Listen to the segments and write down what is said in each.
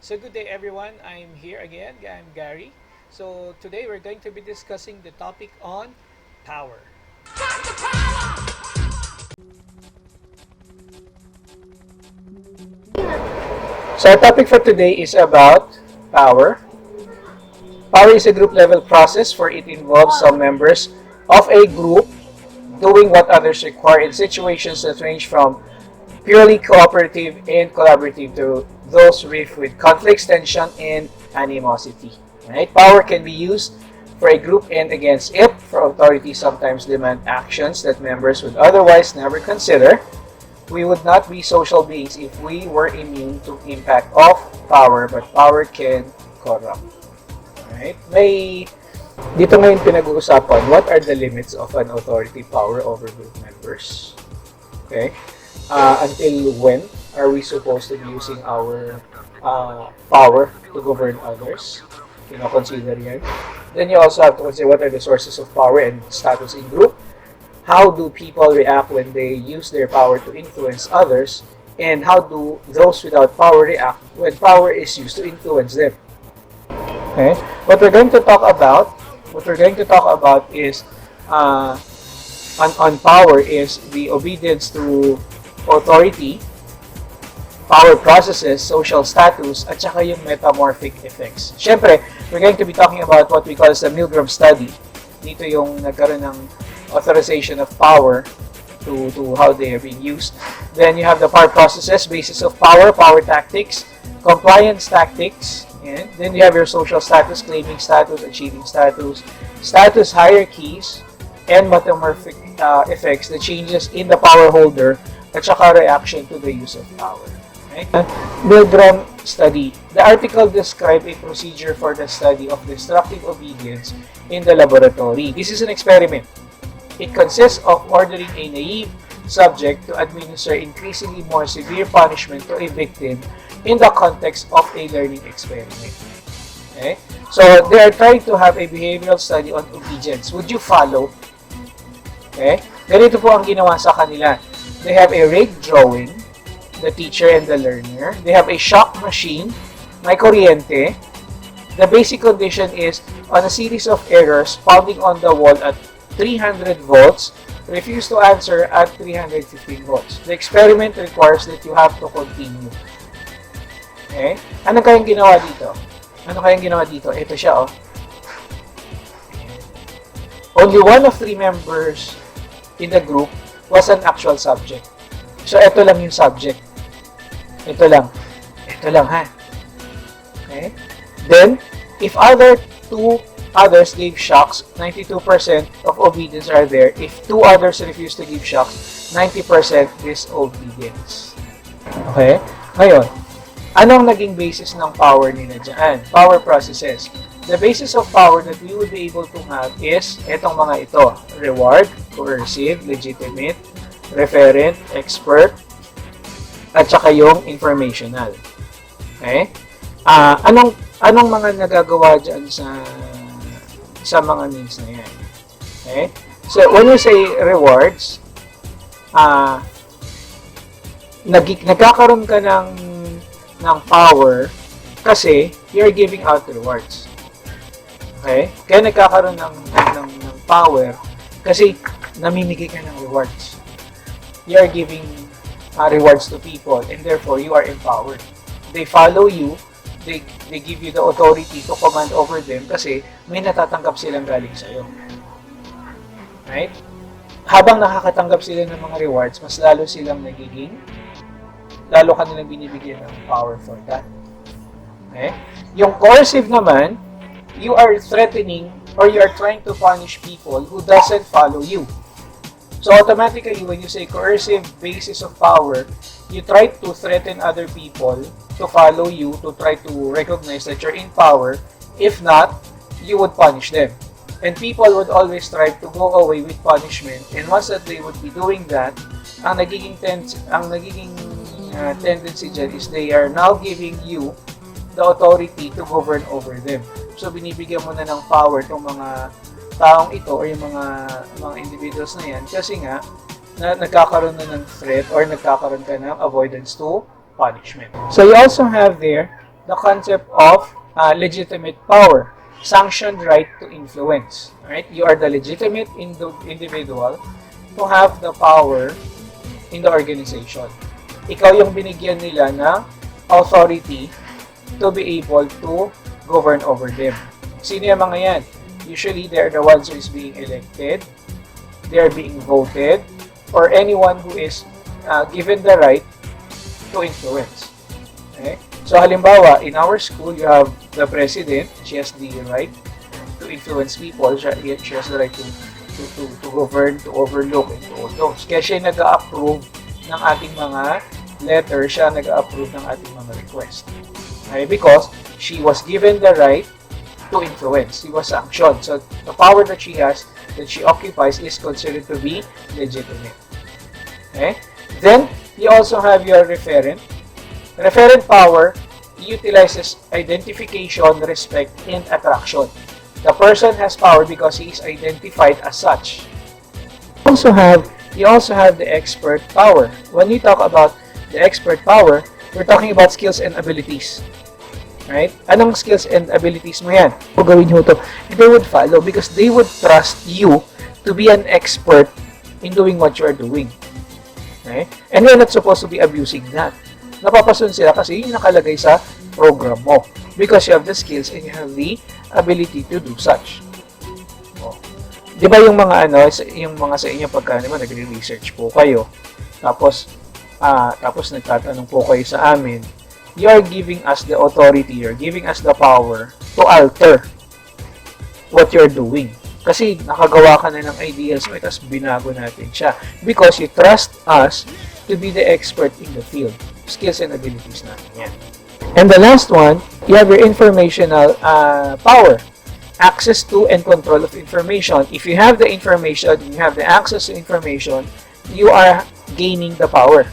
So good day everyone, I'm here again, I'm Gary. So today we're going to be discussing the topic on power. So our topic for today is about power. Power is a group level process for it involves some members of a group doing what others require in situations that range from purely cooperative and collaborative to those rife with conflicts, tension, and animosity. Right? Power can be used for a group and against it, for authority sometimes demand actions that members would otherwise never consider. We would not be social beings if we were immune to impact of power, but power can corrupt. Right? Dito ngayon pinag-uusapan, what are the limits of an authority power over group members? Okay? Until when are we supposed to be using our power to govern others? Consider yan. Then you also have to consider what are the sources of power and status in group. How do people react when they use their power to influence others? And how do those without power react when power is used to influence them? Okay? What we're going to talk about is on power is the obedience to authority, power processes, social status, at saka yung metamorphic effects. Siyempre, we're going to be talking about what we call as the Milgram study. Dito yung nagkaroon ng authorization of power to how they are being used. Then you have the power processes, basis of power, power tactics, compliance tactics, and then you have your social status, claiming status, achieving status, status hierarchies, and metamorphic effects, the changes in the power holder, at saka reaction to the use of power. Right? Milgram study. The article described a procedure for the study of destructive obedience in the laboratory. This is an experiment. It consists of ordering a naive subject to administer increasingly more severe punishment to a victim in the context of a learning experiment. Okay? So, they are trying to have a behavioral study on obedience. Would you follow? Okay? Ganito po ang ginawa sa kanila. They have a rig drawing, the teacher and the learner. They have a shock machine, may kuryente. The basic condition is on a series of errors pounding on the wall at 300 volts, refuse to answer at 315 volts. The experiment requires that you have to continue. Okay? Ano kayang ginawa dito? Ito siya, oh. Only one of 3 members in the group was an actual subject. So, ito lang yung subject. Ito lang, ha? Okay? Then, if two others gave shocks, 92% of obedience are there. If 2 others refuse to give shocks, 90% disobedience. Okay? Ngayon, anong naging basis ng power nila dyan? Power processes. The basis of power that we would be able to have is etong mga ito. Reward, coercive, legitimate, referent, expert, at saka yung informational. Okay? Anong mga nagagawa dyan sa mga means na yan? Okay? So, when you say rewards, nagkakaroon ka ng power kasi you're giving out rewards. Okay? Kaya nagkakaroon ng power kasi namimigay ka ng rewards. You are giving rewards to people and therefore you are empowered. They follow you, they give you the authority to command over them kasi may natatanggap silang galing sa'yo. Right? Habang nakakatanggap sila ng mga rewards, mas lalo ka nilang binibigyan ng power for that. Okay? Yung coercive naman, you are threatening or you are trying to punish people who doesn't follow you. So automatically, when you say coercive basis of power, you try to threaten other people to follow you, to try to recognize that you're in power. If not, you would punish them. And people would always try to go away with punishment. And once that they would be doing that, ang nagiging tendency dyan is they are now giving you the authority to govern over them. So binibigyan mo na ng power itong mga taong ito or yung mga individuals na yan kasi nga na nagkakaroon na ng threat or nagkakaroon ka ng avoidance to punishment. So you also have there the concept of legitimate power, sanctioned right to influence. Right? You are the legitimate individual to have the power in the organization. Ikaw yung binigyan nila ng authority to be able to govern over them. Sino yung mga yan? Usually, they're the ones who is being elected, they're being voted, or anyone who is given the right to influence. Okay? So, halimbawa, in our school, you have the president. She has the right to influence people. She has the right to govern, to overlook, and to all those. Kaya siya nag-approve ng ating mga letter, siya nag-approve ng ating mga request. Okay? Because she was given the right to influence. She was sanctioned. So, the power that she has, that she occupies, is considered to be legitimate. Okay? Then, you also have your referent. Referent power utilizes identification, respect, and attraction. The person has power because he is identified as such. You also have the expert power. When we talk about the expert power, we're talking about skills and abilities. Right? Anong skills and abilities mo yan? Kung gawin nyo ito, they would follow because they would trust you to be an expert in doing what you are doing. Right? And you're not supposed to be abusing that. Napapasun sila kasi yun nakalagay sa program mo. Because you have the skills and you have the ability to do such. Oh. Di ba yung mga yung mga sa inyo pagka naman nagre-research po kayo, tapos nagtatanong po kayo sa amin, you are giving us the authority, you're giving us the power to alter what you're doing. Kasi nakagawa ka na ng ideas mo, tapos binago natin siya. Because you trust us to be the expert in the field. Skills and abilities natin yan. And the last one, you have your informational power. Access to and control of information. If you have the information, you have the access to information, you are gaining the power.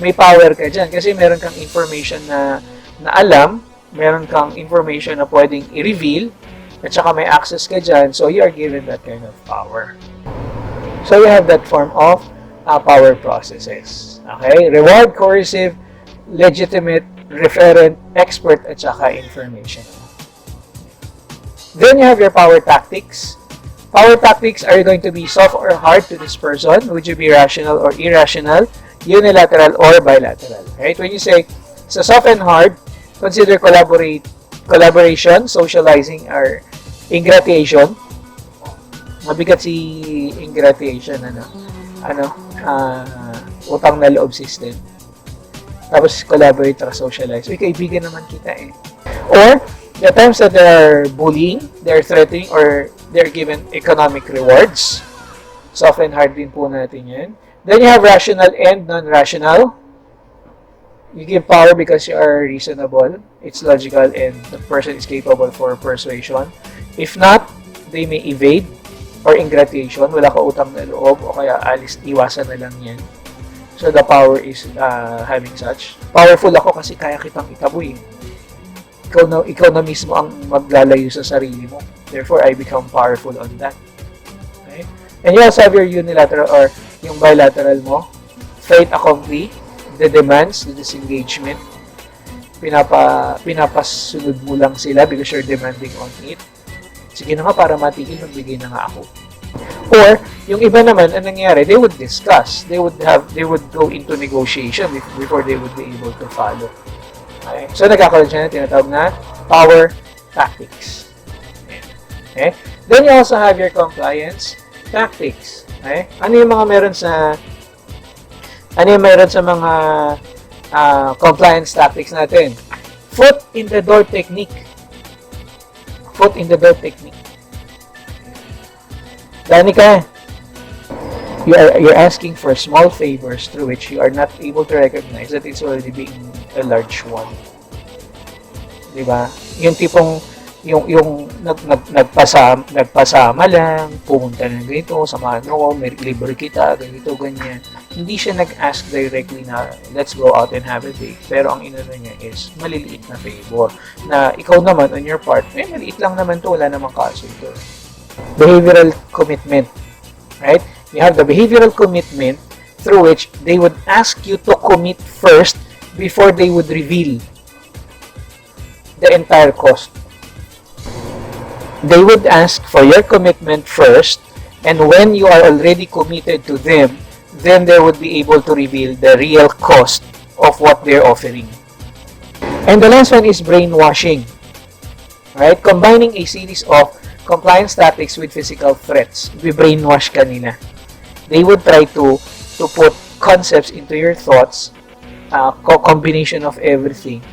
May power ka dyan kasi meron kang information na alam, meron kang information na pwedeng i-reveal, at saka may access ka dyan, so you are given that kind of power. So you have that form of power processes. Okay? Reward, coercive, legitimate, referent, expert, at saka information. Then you have your power tactics. Power tactics, are you going to be soft or hard to this person? Would you be rational or irrational? Unilateral or bilateral. Right? When you say sa soft and hard, consider collaboration, socializing, or ingratiation. Mabigat si ingratiation, utang na loob system. Tapos collaborate or socialize. Uy, kaibigan naman kita eh. Or, the times that they're bullying, they're threatening, or they're given economic rewards. Soft and hard din po natin yan. Then you have rational and non-rational. You give power because you are reasonable, it's logical, and the person is capable for persuasion. If not, they may evade or ingratiation. Wala ka utang na loob o kaya iwasan na lang yan. So the power is having such. Powerful ako kasi kaya kitang itaboy. Ikaw na mismo ang maglalayo sa sarili mo. Therefore, I become powerful on that. Okay? And you also have your unilateral or yung bilateral mo. Fait accompli, the demands, the disengagement. Pinapasunod mo lang sila because you're demanding on it. Sige na nga, para matigil, magbigay na nga ako. Or, yung iba naman, ang nangyari, they would discuss. They would go into negotiation before they would be able to follow. Okay? So, nagkakaroon siya na tinatawag na power tactics. Okay? Then, you also have your compliance tactics. Okay? Ano yung meron sa mga compliance tactics natin? Foot in the door technique. Foot in the door technique. Danica, you're asking for small favors through which you are not able to recognize that it's already being a large one. Diba? Yung tipong yung nagpasama lang, pumunta na ganito, samahan mo, may libre kita, ganito, ganyan. Hindi siya nag-ask directly na, let's go out and have a date. Pero ang inano niya is, maliliit na favor. Na ikaw naman, on your part, maliit lang naman to, wala namang kaso ito. Behavioral commitment. Right? You have the behavioral commitment through which they would ask you to commit first before they would reveal. the entire cost. They would ask for your commitment first, and when you are already committed to them, then they would be able to reveal the real cost of what they're offering. And the last one is brainwashing. Right? Combining a series of compliance tactics with physical threats. Brainwash ka nila. They would try to put concepts into your thoughts, combination of everything.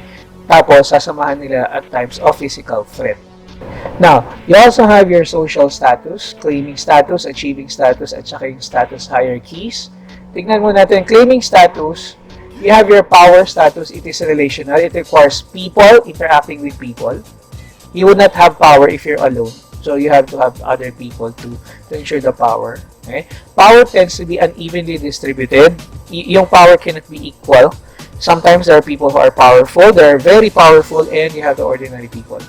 Tapos, sasamahan nila at times of physical threat. Now, you also have your social status, claiming status, achieving status, at saka yung status hierarchies. Tignan mo natin, claiming status, you have your power status. It is relational. It requires people interacting with people. You would not have power if you're alone. So you have to have other people to ensure the power. Okay? Power tends to be unevenly distributed. Yung power cannot be equal. Sometimes there are people who are powerful. They are very powerful, and you have the ordinary people.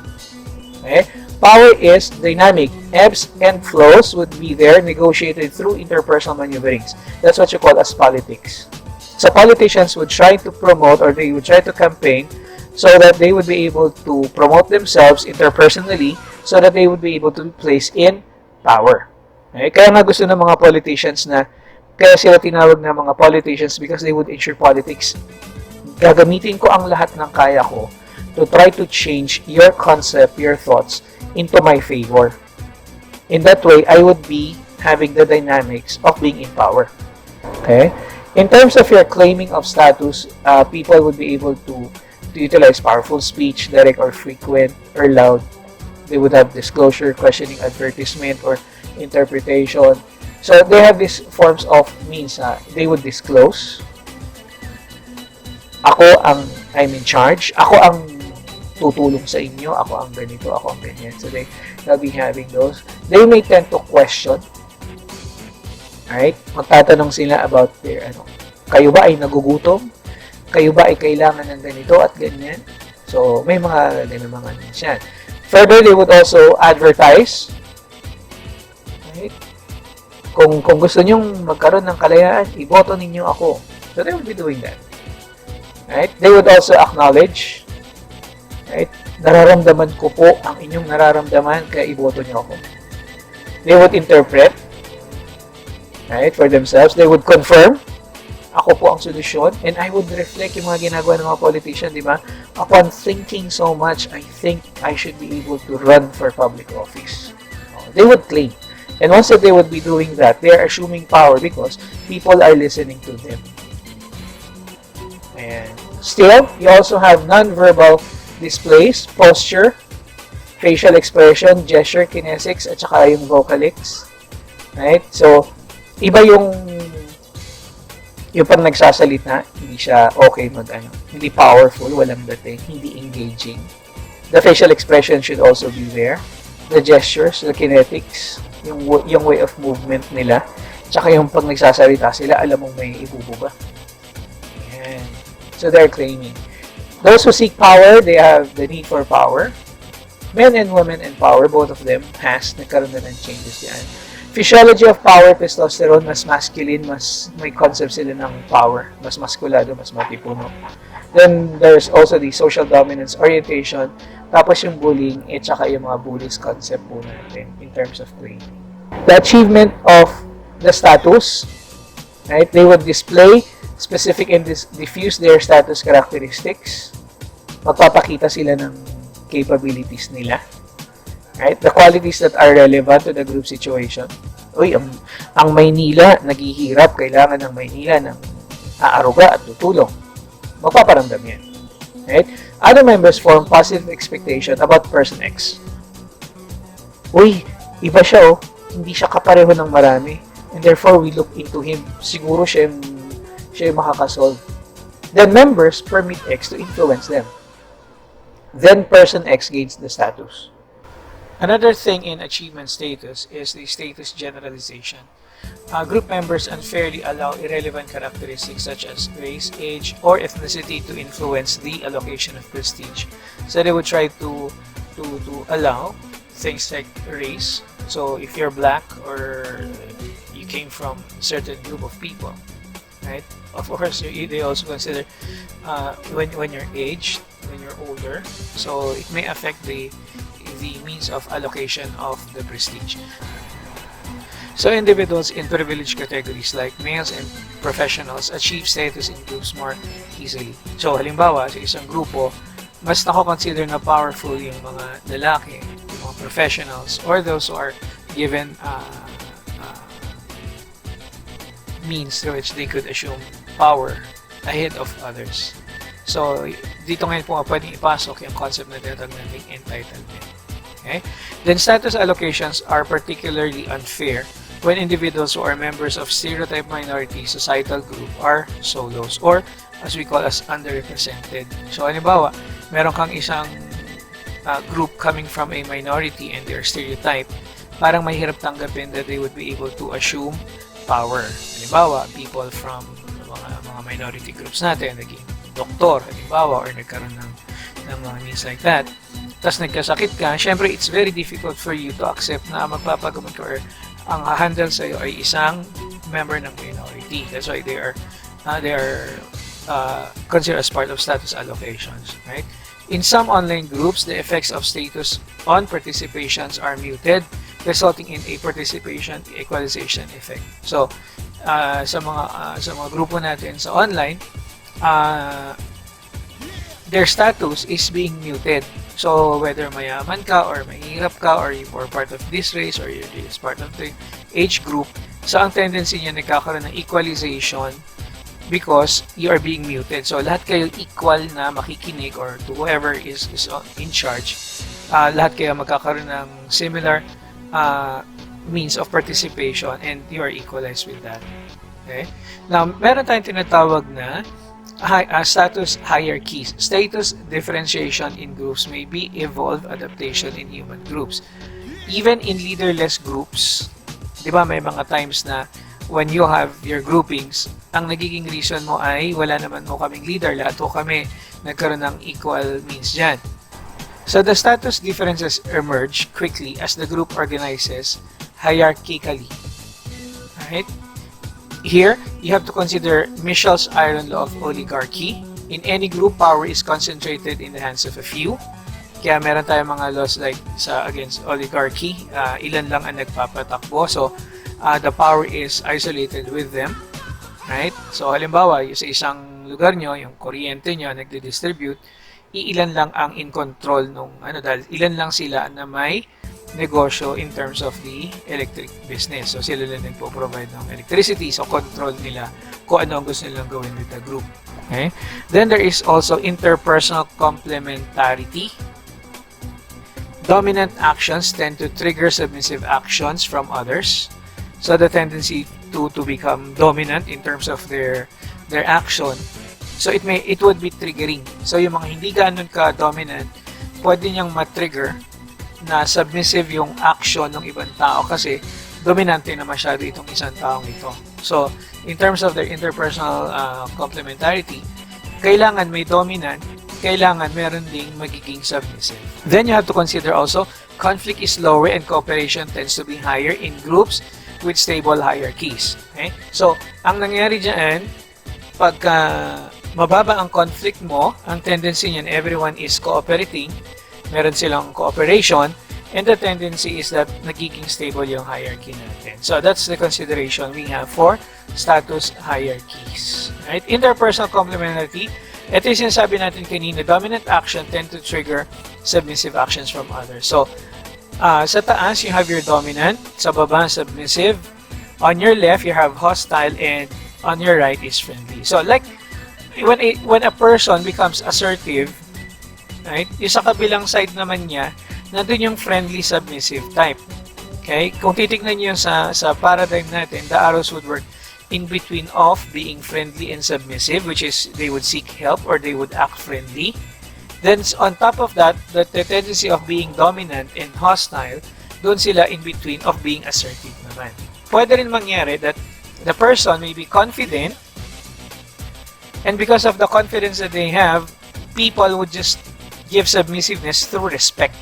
Okay? Power is dynamic. Ebbs and flows would be there, negotiated through interpersonal maneuverings. That's what you call as politics. So politicians would try to promote, or they would try to campaign so that they would be able to promote themselves interpersonally, so that they would be able to be placed in power. Okay? Kaya nga gusto ng mga politicians kaya sila tinawag na mga politicians, because they would ensure politics. Gagamitin ko ang lahat ng kaya ko to try to change your concept, your thoughts, into my favor. In that way, I would be having the dynamics of being in power. Okay? In terms of your claiming of status, people would be able to utilize powerful speech, direct or frequent or loud. They would have disclosure, questioning, advertisement, or interpretation. So they have these forms of means. They would disclose. I'm in charge. Ako ang tutulong sa inyo. Ako ang ganito. Ako ang ganyan. So they'll be having those. They may tend to question. Alright? Magtatanong sila about their kayo ba ay nagugutom? Kayo ba ay kailangan ng ganito at ganyan? So, may mga needs yan. Further, they would also advertise. Right? Kung gusto nyong magkaroon ng kalayaan, iboto ninyo ako. So, they would be doing that. Right? They would also acknowledge. Right? Nararamdaman ko po ang inyong nararamdaman, kaya iboto niyo ako. They would interpret. Right? For themselves. They would confirm. Ako po ang solusyon, and I would reflect yung mga ginagawa ng mga politician, di ba? Upon thinking so much, I think I should be able to run for public office. They would claim. And once that they would be doing that, they are assuming power because people are listening to them. And still, you also have non-verbal displays, posture, facial expression, gesture, kinesics, at saka yung vocalics. Right? So, iba yung pag nagsasalita, hindi siya okay hindi powerful, walang dating, hindi engaging. The facial expression should also be there. The gestures, the kinetics, yung way of movement nila, tsaka yung pag nagsasalita sila, alam mong may ibubuga. Ayan. So they're claiming. Those who seek power, they have the need for power. Men and women in power, both of them nagkaroon na ng changes yan. Physiology of power, testosterone, mas masculine, mas may concept sila ng power, mas maskulado, mas matipuno. Then, there's also the social dominance orientation, tapos yung bullying, tsaka yung mga bullies concept po natin in terms of claiming. The achievement of the status, right? They would display specific and diffuse their status characteristics. Magpapakita sila ng capabilities nila. Right? The qualities that are relevant to the group situation. Uy, ang Maynila, naghihirap, kailangan ng Maynila ng aaruga at tutulong. Magpaparamdam yan. Right? Other members form positive expectation about person X. Uy, iba siya hindi siya kapareho ng marami. And therefore, we look into him. Siguro siya yung makakasolve. Then members permit X to influence them. Then person X gains the status. Another thing in achievement status is the status generalization. Group members unfairly allow irrelevant characteristics such as race, age, or ethnicity to influence the allocation of prestige. So they would try to allow things like race. So if you're black or you came from a certain group of people, right? Of course, they also consider when you're aged, when you're you're older, so it may affect the means of allocation of the prestige. So individuals in privileged categories like males and professionals achieve status in groups more easily. So halimbawa, sa isang grupo, mas nako-consider na powerful yung mga lalaki, yung mga professionals, or those who are given means through which they could assume power ahead of others. So, dito ngayon po pwedeng ipasok yung concept na tinatawag nating entitlement. Okay? Then, status allocations are particularly unfair when individuals who are members of stereotype minority societal group are solos, or as we call as underrepresented. So, halimbawa, meron kang isang group coming from a minority and they're stereotyped, parang mahirap tanggapin that they would be able to assume power. Halimbawa, people from mga minority groups natin, naging doktor, halimbawa, or nagkaroon ng mga needs like that. Tapos nagkasakit ka, syempre, it's very difficult for you to accept na magpapagamot ka or ang handle sa'yo ay isang member ng minority. That's why they are considered as part of status allocations, right? In some online groups, the effects of status on participations are muted, resulting in a participation equalization effect. So, sa mga grupo natin sa online, their status is being muted. So, whether mayaman ka or mahirap ka or you're part of this race or you're part of the age group, so ang tendency niya nagkakaroon ng equalization because you are being muted. So, lahat kayo equal na makikinig or to whoever is in charge. Lahat kayo magkakaroon ng similar means of participation and you are equalized with that. Okay? Now, meron tayong tinatawag na status hierarchies. Status differentiation in groups may be evolved adaptation in human groups. Even in leaderless groups, di ba may mga times na when you have your groupings, ang nagiging reason mo ay wala naman mo kaming leader, lahat po kami nagkaroon ng equal means dyan. So the status differences emerge quickly as the group organizes hierarchically. Right? Here, you have to consider Michel's iron law of oligarchy. In any group, power is concentrated in the hands of a few. Kaya meron tayong mga laws like against oligarchy, ilan lang ang nagpapatakbo. So, the power is isolated with them. Right? So, halimbawa, sa isang lugar nyo, yung kuryente nyo, nagdi-distribute, iilan lang ang in control nung dahil ilan lang sila na may negosyo in terms of the electric business. So, sila lang nagpo-provide ng electricity. So, control nila kung ano ang gusto nilang gawin with the group. Okay? Then, there is also interpersonal complementarity. Dominant actions tend to trigger submissive actions from others. So, the tendency to become dominant in terms of their action. So, it would be triggering. So, yung mga hindi ganun ka-dominant, pwede niyang ma-trigger na submissive yung action ng ibang tao kasi dominante na masyado itong isang taong ito. So, in terms of their interpersonal complementarity, kailangan may dominant, kailangan meron ding magiging submissive. Then you have to consider also, conflict is lower and cooperation tends to be higher in groups with stable hierarchies. Okay? So, ang nangyari dyan, pagka mababa ang conflict mo, ang tendency niyan, everyone is cooperating, meron silang cooperation, and the tendency is that nagiging stable yung hierarchy natin. So, that's the consideration we have for status hierarchies. Right? Interpersonal complementarity, ito yung sinasabi natin kanina, dominant action tend to trigger submissive actions from others. So, sa taas, you have your dominant, sa baba, submissive, on your left, you have hostile, and on your right is friendly. So, like, when a person becomes assertive, right? Yung sa kabilang side naman niya, nandun yung friendly submissive type. Okay? Kung titignan niyo sa paradigm natin, the arrows would work in between of being friendly and submissive, which is they would seek help or they would act friendly. Then on top of that, the tendency of being dominant and hostile, doon sila in between of being assertive naman. Pwede rin mangyari that the person may be confident, and because of the confidence that they have, people would just give submissiveness through respect.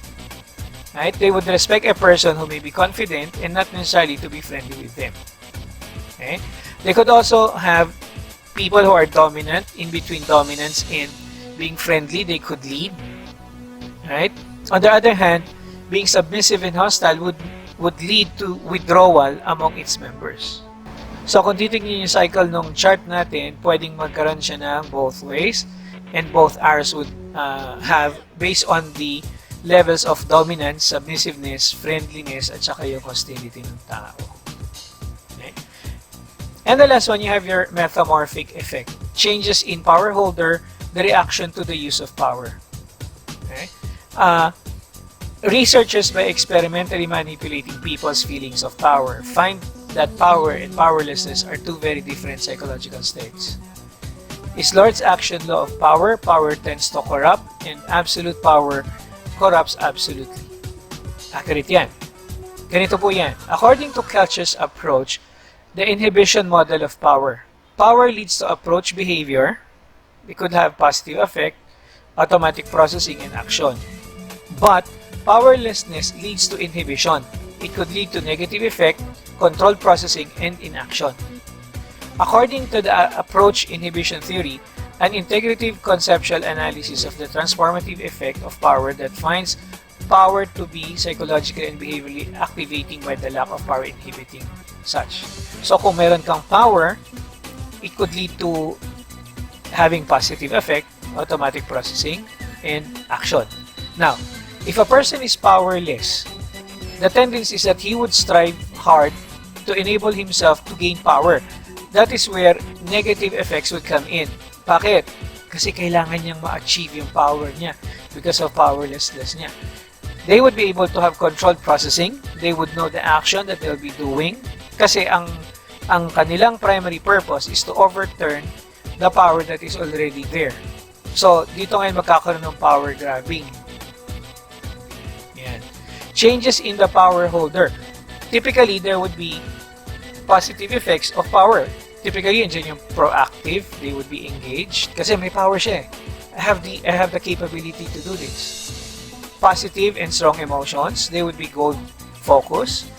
Right? They would respect a person who may be confident and not necessarily to be friendly with them. Okay? They could also have people who are dominant, in between dominance and being friendly, they could lead, right? On the other hand, being submissive and hostile would lead to withdrawal among its members. So kung titignan yung cycle ng chart natin, pwedeng magkaroon siya ng both ways, and both arrows would have based on the levels of dominance, submissiveness, friendliness, at saka yung hostility ng tao. Okay? And the last one, you have your metamorphic effect. Changes in power holder, the reaction to the use of power. Okay? Researchers, by experimentally manipulating people's feelings of power, find that power and powerlessness are two very different psychological states. Is Lord's action law of power? Power tends to corrupt, and absolute power corrupts absolutely. Accurate yan. Ganito po yan. According to Kelch's approach, the inhibition model of power. Power leads to approach behavior. It could have positive effect, automatic processing, and action. But powerlessness leads to inhibition. It could lead to negative effect, controlled processing, and inaction. According to the approach inhibition theory, an integrative conceptual analysis of the transformative effect of power that finds power to be psychologically and behaviorally activating by the lack of power inhibiting such. So kung meron kang power, it could lead to having positive effect, automatic processing, and action. Now, if a person is powerless, the tendency is that he would strive hard to enable himself to gain power. That is where negative effects would come in. Bakit? Kasi kailangan niyang ma-achieve yung power niya because of powerlessness niya. They would be able to have controlled processing. They would know the action that they'll be doing. Kasi ang kanilang primary purpose is to overturn the power that is already there. So, dito ngayon magkakaroon ng power grabbing. Yan. Changes in the power holder. Typically, there would be positive effects of power. Typically, yun yung proactive. They would be engaged. Kasi may power siya eh. I have the capability to do this. Positive and strong emotions. They would be goal focused.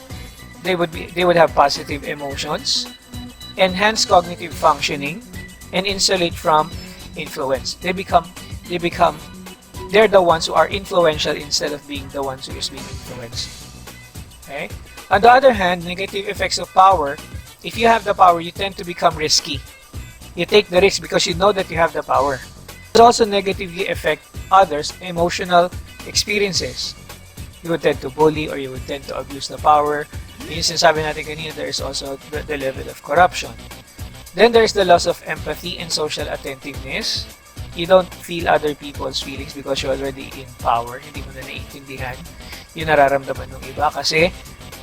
They would have positive emotions. Enhance cognitive functioning. And insulate from influence. They're the ones who are influential instead of being the ones who is being influenced. Okay? On the other hand, negative effects of power, if you have the power, you tend to become risky. You take the risk because you know that you have the power. It also negatively affect others' emotional experiences. You would tend to bully or you would tend to abuse the power. Yung sinasabi natin kanina, there is also the level of corruption. Then there's the loss of empathy and social attentiveness. You don't feel other people's feelings because you're already in power. Hindi mo na naiintindihan yung nararamdaman ng iba kasi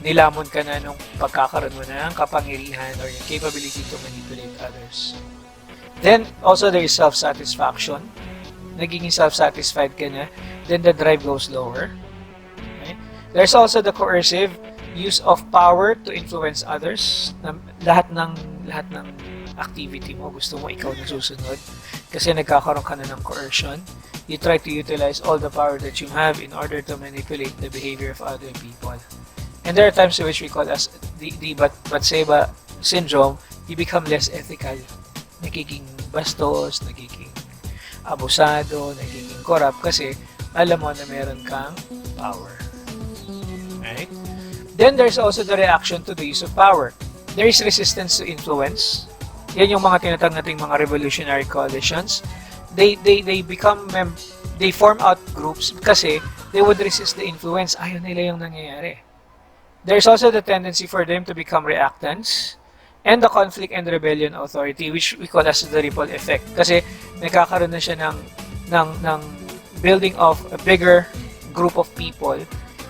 nilamon ka na nung pagkakaroon mo na ng kapangyarihan or yung capability to manipulate others. Then, also there is self-satisfaction. Nagiging self-satisfied ka na, then the drive goes lower. Okay? There's also the coercive use of power to influence others. Lahat ng activity mo, gusto mo ikaw na susunod kasi nagkakaroon ka na ng coercion. You try to utilize all the power that you have in order to manipulate the behavior of other people. And there are times in which we call as the Batseba syndrome, you become less ethical. Nagiging bastos, nagiging abusado, nagiging corrupt kasi alam mo na meron kang power. Right? Then there's also the reaction to the use of power. There is resistance to influence. Yan yung mga tinatawag nating mga revolutionary coalitions. They form out groups kasi they would resist the influence. Ayaw nila yung nangyayari. There's also the tendency for them to become reactants and the conflict and rebellion authority, which we call as the ripple effect. Kasi nagkakaroon na siya ng building of a bigger group of people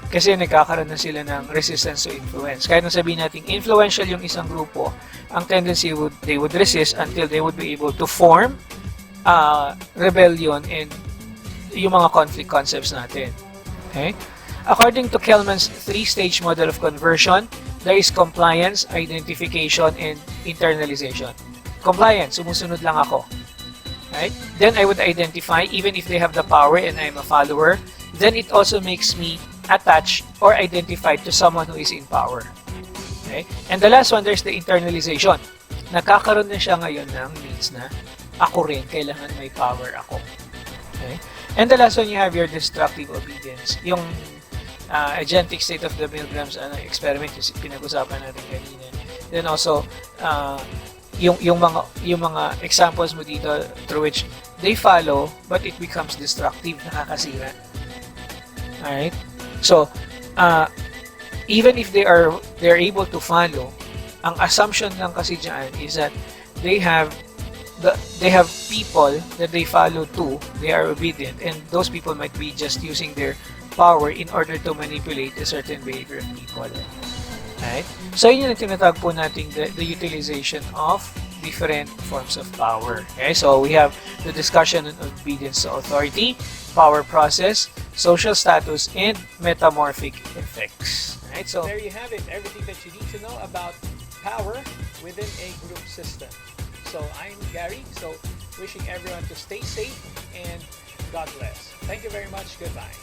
kasi nagkakaroon na sila ng resistance to influence. Kahit nung sabihin natin influential yung isang grupo, ang tendency they would resist until they would be able to form rebellion and yung mga conflict concepts natin. Okay? According to Kelman's three-stage model of conversion, there is compliance, identification, and internalization. Compliance, sumusunod lang ako. Right? Then I would identify, even if they have the power and I'm a follower, then it also makes me attached or identified to someone who is in power. Okay? And the last one, there's the internalization. Nakakaroon na siya ngayon ng needs na ako rin, kailangan may power ako. Okay? And the last one, you have your destructive obedience. Yung agentic state of the Milgram's experiment, yung pinag-usapan natin kanina. Then also, yung mga examples mo dito through which they follow but it becomes destructive, nakakasira. Alright? So, even if they're able to follow, ang assumption lang kasi dyan is that they have people that they follow too, they are obedient, and those people might be just using their power in order to manipulate a certain behavior of people. Right? So, yun yung tinatawag po natin the utilization of different forms of power. Okay? So, we have the discussion on obedience to authority, power process, social status, and metamorphic effects. Right? So, there you have it. Everything that you need to know about power within a group system. So, I'm Gary. So, wishing everyone to stay safe and God bless. Thank you very much. Goodbye.